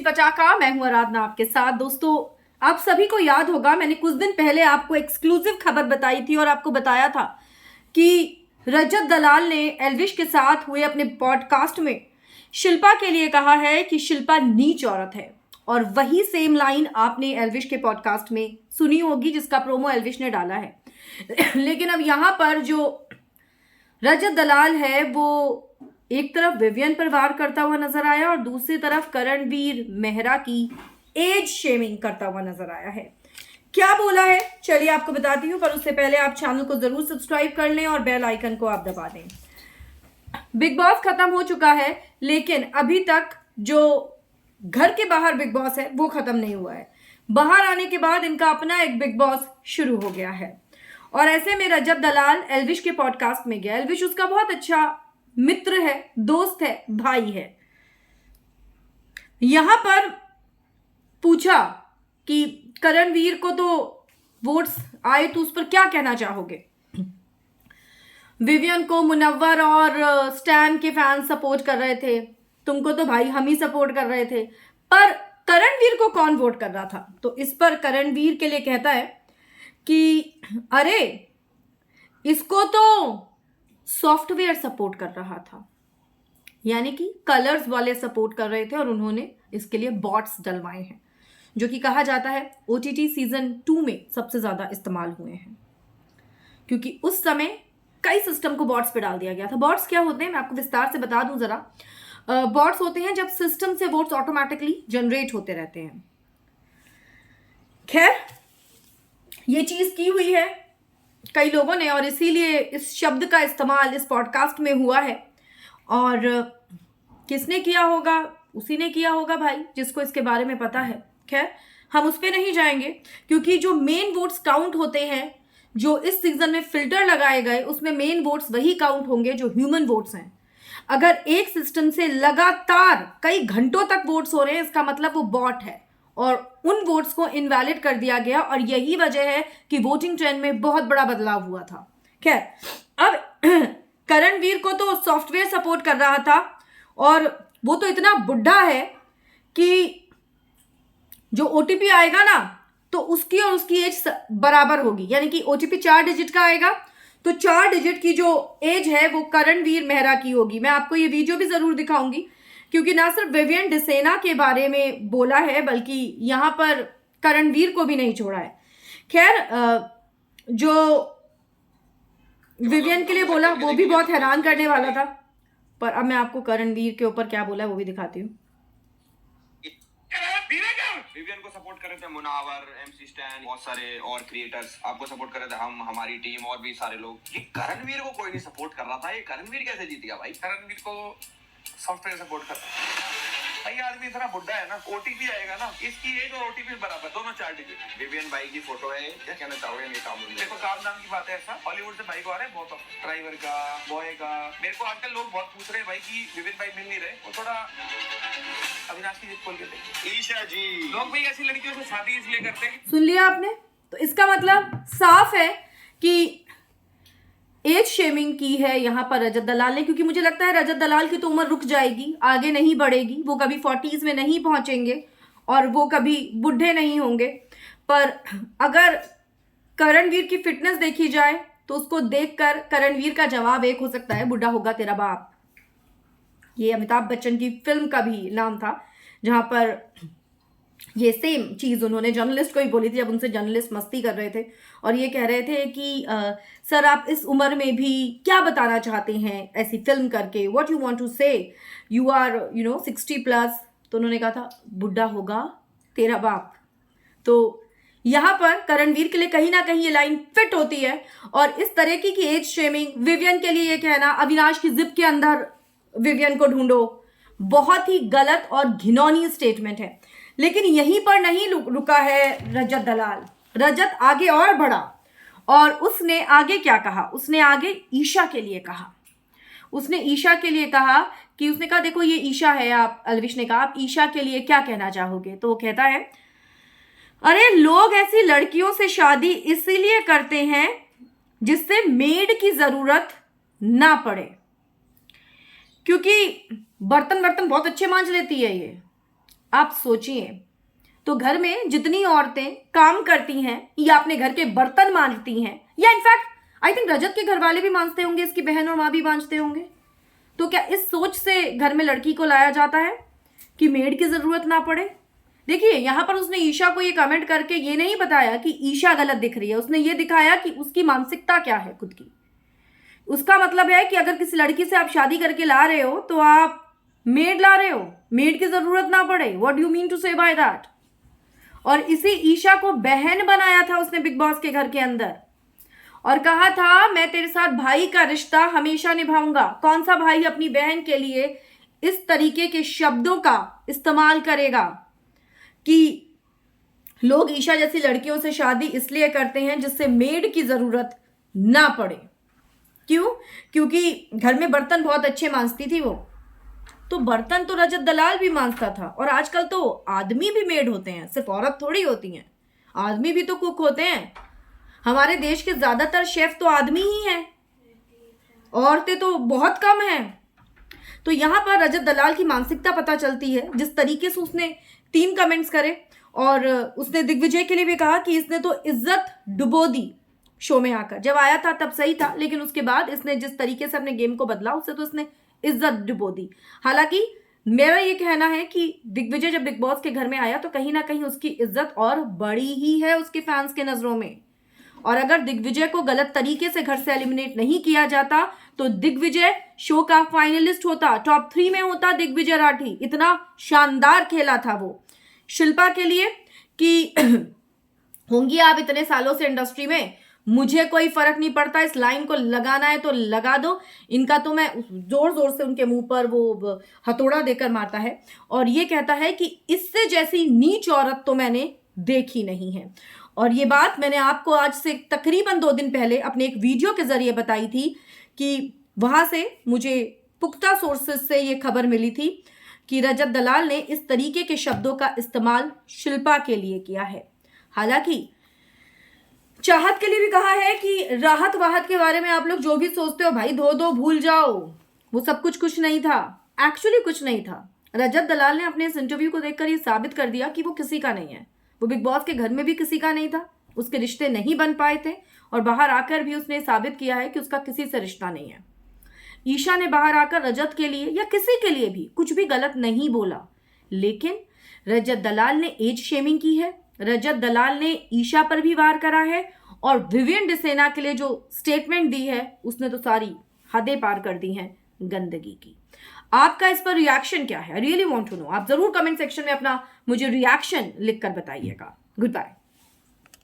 सी पटाखा। मैं हूं आराधना आपके साथ। दोस्तों, आप सभी को याद होगा, मैंने कुछ दिन पहले आपको एक्सक्लूसिव खबर बताई थी और आपको बताया था कि रजत दलाल ने एल्विश के साथ हुए अपने पॉडकास्ट में शिल्पा के लिए कहा है कि शिल्पा नीच औरत है। और वही सेम लाइन आपने एल्विश के पॉडकास्ट में सुनी होगी, जिसका प्रोमो एल्विश ने डाला है। लेकिन अब यहाँ पर जो रजत दलाल है वो एक तरफ विवियन पर वार करता हुआ नजर आया और दूसरी तरफ करणवीर मेहरा की एज शेमिंग करता हुआ नजर आया है। क्या बोला है चलिए आपको बताती हूँ, पर उससे पहले आप चैनल को जरूर सब्सक्राइब कर लें और बेल आइकन को आप दबा दें। बिग बॉस खत्म हो चुका है, लेकिन अभी तक जो घर के बाहर बिग बॉस है वो खत्म नहीं हुआ है। बाहर आने के बाद इनका अपना एक बिग बॉस शुरू हो गया है। और ऐसे में रजत दलाल एल्विश के पॉडकास्ट में गया। एल्विश उसका बहुत अच्छा मित्र है, दोस्त है, भाई है। यहां पर पूछा कि करणवीर को तो वोट्स आए, तो उस पर क्या कहना चाहोगे। विवियन को मुनव्वर और स्टैन के फैंस सपोर्ट कर रहे थे, तुमको तो भाई हम ही सपोर्ट कर रहे थे, पर करणवीर को कौन वोट कर रहा था। तो इस पर करणवीर के लिए कहता है कि अरे इसको तो सॉफ्टवेयर सपोर्ट कर रहा था, यानी कि कलर्स वाले सपोर्ट कर रहे थे और उन्होंने इसके लिए बॉट्स डलवाए हैं, जो कि कहा जाता है OTT सीजन 2 में सबसे ज्यादा इस्तेमाल हुए हैं, क्योंकि उस समय कई सिस्टम को बॉट्स पे डाल दिया गया था। बॉट्स क्या होते हैं मैं आपको विस्तार से बता दूं जरा। बॉट्स होते हैं जब सिस्टम से वोट्स ऑटोमेटिकली जनरेट होते रहते हैं। खैर, ये चीज की हुई है कई लोगों ने और इसीलिए इस शब्द का इस्तेमाल इस पॉडकास्ट में हुआ है। और किसने किया होगा, उसी ने किया होगा भाई, जिसको इसके बारे में पता है। खैर, हम उस पर नहीं जाएंगे, क्योंकि जो मेन वोट्स काउंट होते हैं, जो इस सीजन में फिल्टर लगाए गए, उसमें मेन वोट्स वही काउंट होंगे जो ह्यूमन वोट्स हैं। अगर एक सिस्टम से लगातार कई घंटों तक वोट्स हो रहे हैं, इसका मतलब वो बॉट है और उन वोट्स को इनवैलिड कर दिया गया। और यही वजह है कि वोटिंग ट्रेंड में बहुत बड़ा बदलाव हुआ था। खैर, अब करणवीर को तो सॉफ्टवेयर सपोर्ट कर रहा था और वो तो इतना बुढ़ा है कि जो OTP आएगा ना, तो उसकी और उसकी एज बराबर होगी, यानी कि OTP 4 डिजिट का आएगा, तो 4 डिजिट की जो एज है वो करणवीर मेहरा की होगी। मैं आपको ये वीडियो भी जरूर दिखाऊंगी, क्योंकि ना सिर्फ विवियन डिसेना के बारे में बोला है, बल्कि यहाँ पर करणवीर को भी नहीं छोड़ा है। खैर, जो विवियन के लिए बोला वो भी बहुत हैरान करने वाला था, पर अब मैं आपको करणवीर के ऊपर क्या बोला है वो भी दिखाती हूँ। विवियन को सपोर्ट कर रहे थे मुनावर, MC स्टैन, बहुत सारे और क्रिएटर्स आपको सपोर्ट कर रहे थे, हम, हमारी टीम और भी सारे लोग। ये करणवीर को कोई नहीं सपोर्ट कर रहा था। ये करणवीर कैसे जीत गया भाई? करणवीर को सॉफ्टवेयर सपोर्ट कर भाई। आदमी इतना बुढ़ा है ना, OTP आएगा ना, इसकी एज और OTP बराबर, दोनों 4 डिजिट। विवियन भाई की फोटो है, क्या कहना चाहोगे? नहीं काम देखो, काम नाम की बात है। ऐसा हॉलीवुड से भाई को आ रहे हैं बहुत, ड्राइवर का, बॉय का। मेरे को आजकल लोग बहुत पूछ रहे हैं भाई कि विवियन भाई मिल नहीं रहे, वो थोड़ा अविनाश की जिद खोल के देखिए। ईशा जी, लोग भाई ऐसी लड़कियों से शादी इसलिए करते हैं। सुन लिया आपने? तो इसका मतलब साफ है कि एज शेमिंग की है यहाँ पर रजत दलाल ने, क्योंकि मुझे लगता है रजत दलाल की तो उम्र रुक जाएगी, आगे नहीं बढ़ेगी। वो कभी 40s में नहीं पहुंचेंगे और वो कभी बुढ़े नहीं होंगे। पर अगर करणवीर की फिटनेस देखी जाए तो उसको देखकर करणवीर का जवाब एक हो सकता है, बुढ़ा होगा तेरा बाप। ये अमिताभ बच्चन की फिल्म का भी नाम था, जहां पर ये सेम चीज उन्होंने जर्नलिस्ट को ही बोली थी, जब उनसे जर्नलिस्ट मस्ती कर रहे थे और ये कह रहे थे कि सर आप इस उम्र में भी क्या बताना चाहते हैं ऐसी फिल्म करके, व्हाट यू वांट टू से, यू आर 60+। तो उन्होंने कहा था बुढ़ा होगा तेरा बाप। तो यहाँ पर करणवीर के लिए कहीं ना कहीं ये लाइन फिट होती है। और इस तरह की एज शेमिंग, विवियन के लिए ये कहना अविनाश की जिप के अंदर विवियन को ढूंढो, बहुत ही गलत और घिनौनी स्टेटमेंट है। लेकिन यहीं पर नहीं रुका है रजत दलाल। रजत आगे और बढ़ा और उसने आगे क्या कहा, उसने आगे ईशा के लिए कहा। उसने ईशा के लिए कहा कि उसने कहा देखो ये ईशा है, आप, एल्विश ने कहा आप ईशा के लिए क्या कहना चाहोगे। तो वो कहता है अरे लोग ऐसी लड़कियों से शादी इसीलिए करते हैं जिससे मेड की जरूरत ना पड़े, क्योंकि बर्तन बहुत अच्छे मांज लेती है ये, आप सोचिए, तो घर में जितनी औरतें काम करती हैं या अपने घर के बर्तन मांजती हैं, या इनफैक्ट आई थिंक रजत के घर वाले भी मांजते होंगे, इसकी बहन और माँ भी मांजते होंगे, तो क्या इस सोच से घर में लड़की को लाया जाता है कि मेड की जरूरत ना पड़े? देखिए, यहां पर उसने ईशा को ये कमेंट करके ये नहीं बताया कि ईशा गलत दिख रही है, उसने ये दिखाया कि उसकी मानसिकता क्या है खुद की। उसका मतलब है कि अगर किसी लड़की से आप शादी करके ला रहे हो तो आप मेड ला रहे हो, मेड की जरूरत ना पड़े। What do you mean to say by that? और इसी ईशा को बहन बनाया था उसने बिग बॉस के घर के अंदर, और कहा था मैं तेरे साथ भाई का रिश्ता हमेशा निभाऊंगा। कौन सा भाई अपनी बहन के लिए इस तरीके के शब्दों का इस्तेमाल करेगा कि लोग ईशा जैसी लड़कियों से शादी इसलिए करते हैं जिससे मेड की जरूरत ना पड़े। क्यों? क्योंकि घर में बर्तन बहुत अच्छे मांजती थी वो। तो बर्तन तो रजत दलाल भी मांजता था, और आजकल तो आदमी भी मेड होते हैं, सिर्फ औरत थोड़ी होती हैं, आदमी भी तो कुक होते हैं। हमारे देश के ज्यादातर शेफ तो आदमी ही हैं, औरतें तो बहुत कम हैं। तो यहां पर रजत दलाल की मानसिकता पता चलती है, जिस तरीके से उसने 3 कमेंट्स करे, और उसने दिग्विजय के लिए भी कहा कि इसने तो इज्जत डुबो दी शो में आकर। जब आया था तब सही था, लेकिन उसके बाद इसने जिस तरीके से अपने गेम को बदला, उससे तो इसने इज्जत डुबो दी। हालांकि मेरा ये कहना है कि दिग्विजय जब बिग बॉस के घर में आया तो कहीं ना कहीं उसकी इज्जत और बड़ी ही है उसके फैंस के नजरों में। और अगर दिग्विजय को गलत तरीके से घर से एलिमिनेट नहीं किया जाता तो दिग्विजय शो का फाइनलिस्ट होता, टॉप 3 में होता दिग्विजय राठी। इतना शानदार खेला था वो शिल्पा के लिए कि होंगी आप इतने सालों से इंडस्ट्री में, मुझे कोई फर्क नहीं पड़ता, इस लाइन को लगाना है तो लगा दो। इनका तो मैं जोर जोर से उनके मुंह पर वो हथौड़ा देकर मारता है, और ये कहता है कि इससे जैसी नीच औरत तो मैंने देखी नहीं है। और ये बात मैंने आपको आज से तकरीबन 2 दिन पहले अपने एक वीडियो के जरिए बताई थी कि वहां से मुझे पुख्ता सोर्सेस से ये खबर मिली थी कि रजत दलाल ने इस तरीके के शब्दों का इस्तेमाल शिल्पा के लिए किया है। हालांकि चाहत के लिए भी कहा है कि राहत वाहत के बारे में आप लोग जो भी सोचते हो भाई धो दो, भूल जाओ, वो सब कुछ नहीं था, एक्चुअली कुछ नहीं था। रजत दलाल ने अपने इस इंटरव्यू को देखकर ये साबित कर दिया कि वो किसी का नहीं है। वो बिग बॉस के घर में भी किसी का नहीं था, उसके रिश्ते नहीं बन पाए थे, और बाहर आकर भी उसने साबित किया है कि उसका किसी से रिश्ता नहीं है। ईशा ने बाहर आकर रजत के लिए या किसी के लिए भी कुछ भी गलत नहीं बोला, लेकिन रजत दलाल ने एज शेमिंग की है, रजत दलाल ने ईशा पर भी वार करा है, और विवियन डिसेना के लिए जो स्टेटमेंट दी है उसने तो सारी हदें पार कर दी हैं गंदगी की। आपका इस पर रिएक्शन क्या है? I really want to know. आप जरूर कमेंट सेक्शन में अपना मुझे रिएक्शन लिखकर बताइएगा। Good bye.